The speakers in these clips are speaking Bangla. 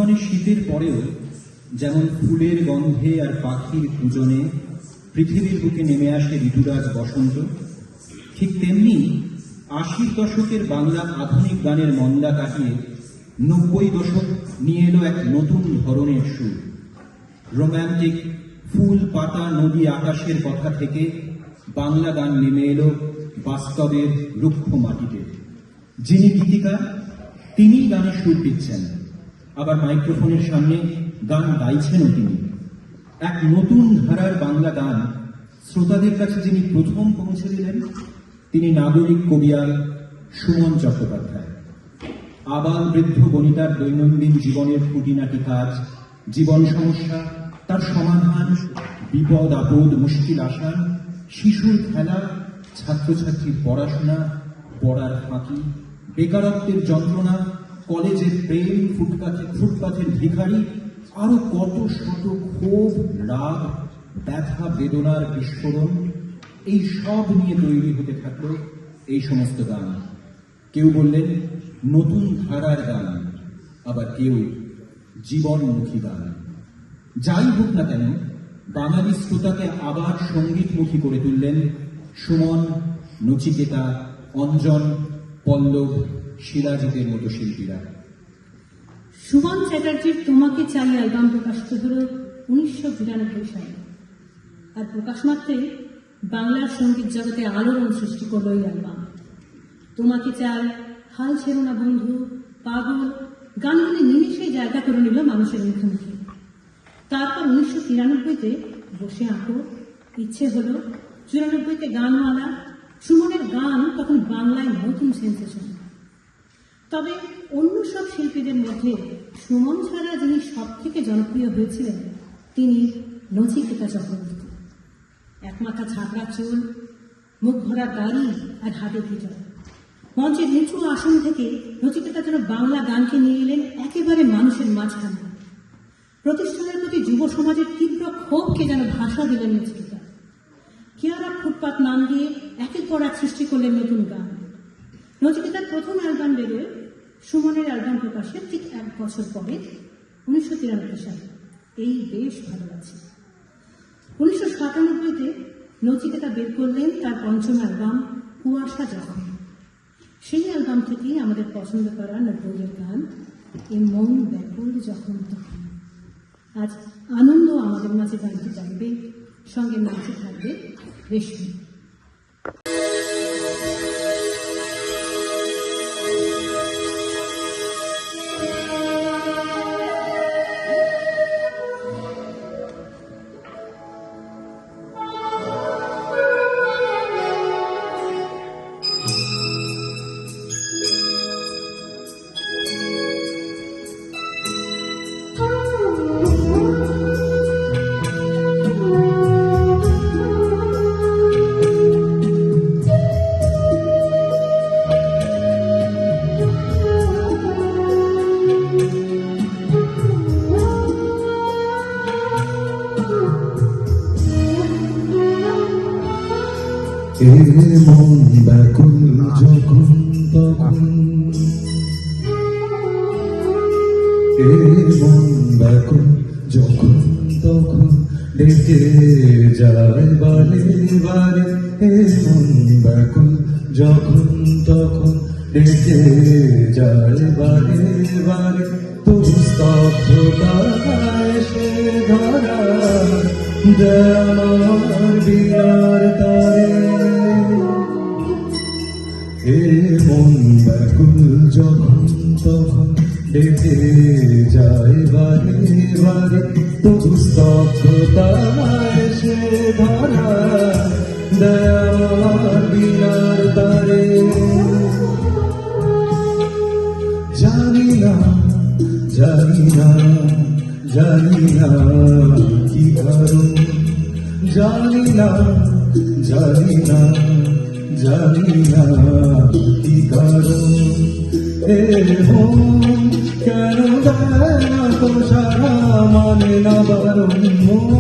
কনকনে শীতের পরেও যেমন ফুলের গন্ধে আর পাখির পূজনে পৃথিবীর বুকে নেমে আসে ঋতুরাজ বসন্ত, ঠিক তেমনি ৮০ দশকের বাংলা আধুনিক গানের মন্দা কাটিয়ে ৯০ দশক নিয়ে এলো এক নতুন ধরনের সুর। রোম্যান্টিক ফুল, পাতা, নদী, আকাশের কথা থেকে বাংলা গান নেমে এলো বাস্তবের রুক্ষ মাটিতে। যিনি গীতিকার তিনি গানে সুর দিচ্ছেন, আবার মাইক্রোফোনের সামনে গান গাইছেনও তিনি। এক নতুন ধারার বাংলা গান শ্রোতাদের কাছে যিনি প্রথম পৌঁছে দিলেন তিনি নাগরিক কবিয়াল সুমন চট্টোপাধ্যায়। আবাল বৃদ্ধ বনিতার দৈনন্দিন জীবনের খুঁটিনাটি কাজ, জীবন সমস্যা, তার সমাধান, বিপদ আপদ, মুশকিল আসান, শিশুর খেলা, ছাত্রছাত্রীর পড়াশোনা, পড়ার ফাঁকি, বেকারত্বের যন্ত্রণা, কলেজের প্রেম, ফুটপাথের ভিখারি, আরো কত শত ক্ষোভ, রাগ, ব্যথা, বেদনার বিস্ফোরণ, এই সব নিয়ে তৈরি হতে থাকলো এই সমস্ত গান। কেউ বললেন নতুন ধারার গান, আবার কেউ জীবনমুখী গান। যাই হোক না কেন, বাঙালি শ্রোতাকে আবার সঙ্গীতমুখী করে তুললেন সুমন, নচিকেতা, অঞ্জন, পল্লব, শিলাজিতের মতো শিল্পীরা। সুমন চ্যাটার্জির তোমাকে চাই অ্যালবাম প্রকাশিত হল 1992 সালে, আর প্রকাশ মাত্রেই বাংলার সঙ্গীত জগতে আলোড়ন সৃষ্টি করল এই অ্যালবাম। তোমাকে চাই, হাল ছেড়ো না বন্ধু, পাগল গানগুলি নিমেষেই জায়গা করে নিল মানুষের মুখে মুখে। তারপর 1993-তে বসে আঁকো, ইচ্ছে হলো, 94-তে গানওয়ালা। সুমনের গান তখন বাংলায় নতুন সেন্সেশন। তবে অন্য সব শিল্পীদের মধ্যে সুমন ছাড়া যিনি সব থেকে জনপ্রিয় হয়েছিলেন তিনি নচিকেতা চক্রবর্তী। একমাথা ঝাঁকড়া চুল, মুখ ভরা দাড়ি আর হাতে গিটার। মঞ্চের নিচু আসন থেকে নচিকেতা যেন বাংলা গানকে নিয়ে এলেন একেবারে মানুষের মাঝখানে। প্রতিষ্ঠানের প্রতি যুব সমাজের তীব্র ক্ষোভকে যেন ভাষা দিলেন নচিকেতা। কেয়ারা ফুটপাত নাম দিয়ে একের পর এক সৃষ্টি করলেন নতুন গান। নচিকেতার প্রথম অ্যালবাম বেরোয় সুমনের অ্যালবাম প্রকাশের ঠিক 1 বছর পরে, 1993 সালে। এই বেশ ভালো লাগছে। 1997-তে নচিকেতা বের করলেন তার পঞ্চম অ্যালবাম কুয়াশা যখন। সেই অ্যালবাম থেকেই আমাদের পছন্দ করা 90-এর গান এ মন ব্যাকুল যখন তখন। আজ আনন্দ আমাদের মাঝে গানটি গাইবে, সঙ্গে নাচে থাকবে রেশমি। মন ব্যাকুল যখন তখন, মন ব্যাকুল যখন তখন ডেকে যায় বারে বারে। মন ব্যাকুল যখন তখন ডেকে যায় বারে বারে। তবু স্তব্ধতায় সে ধরা আমার বিয়ার তারে। মন ব্যাকুল যখন তখন ডেকে যায় বারে বারে। তবু স্তব্ধতায় সে ধরা আমার বিয়ার তারে। জানি না জানি না জানি না কি কারণ, জানি না জানি না জানি না কি কারণ। মন কেন দেয় না তো সারা, মানে না বারণ। মন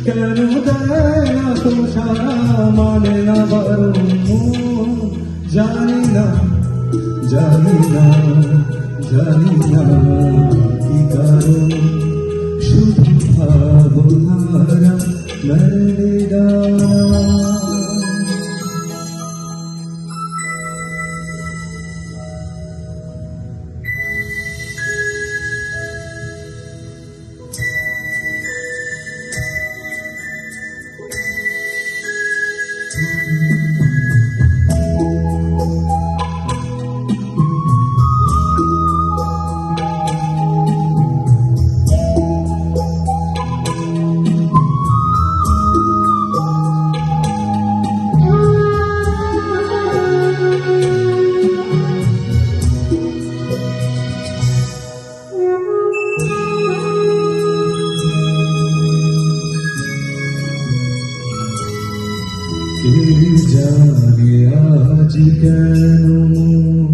কেন দেয় না তো সারা, মানে না বারণ। জানি না জানি না জানি না কি কারণ। জানে আজ কেন মন,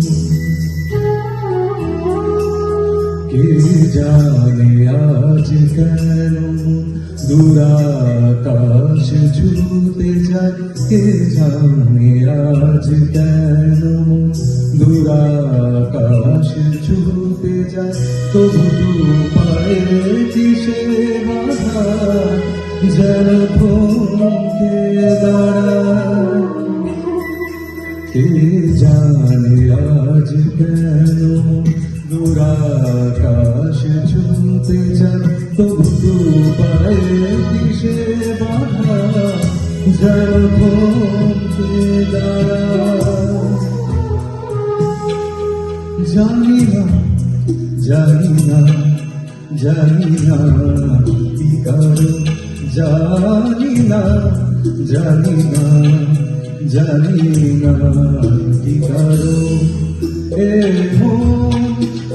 কে জানে আজ কেন মন দূরাকাশ ছুতে যায়, কে জানে আজ কেন মন দূরাকাশ ছুতে যায়, তবু তু পায়ে কিসে বাধা যেন থমকে দাঁড়ায়, কে জানে আজ কেন দূরাকাশ ছুতে যায়, তবু তু পায়ে কিসে বাধা যেন থমকে দাঁড়ায়। জানি না জানি না জানি না কি কারণ, জানি না জানি না জানি না কি কারণ, এ মন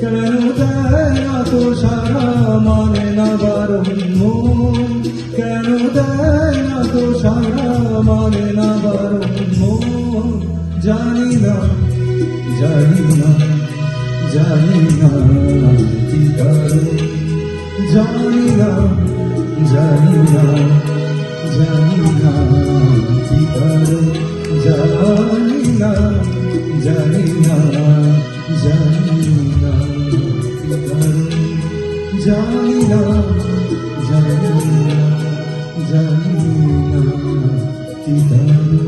কেন দেয় না তো সারা, মানে না বারণ মন কেন দেয় না তো সারা, মানে না বারণ মন, জানি না জানি না জানি না কি কারণ, জানি না জানি না জানি না কি কারণ, জানি না জানি না জানি না কি কারণ, জানি না জানি না জানি না কি কারণ।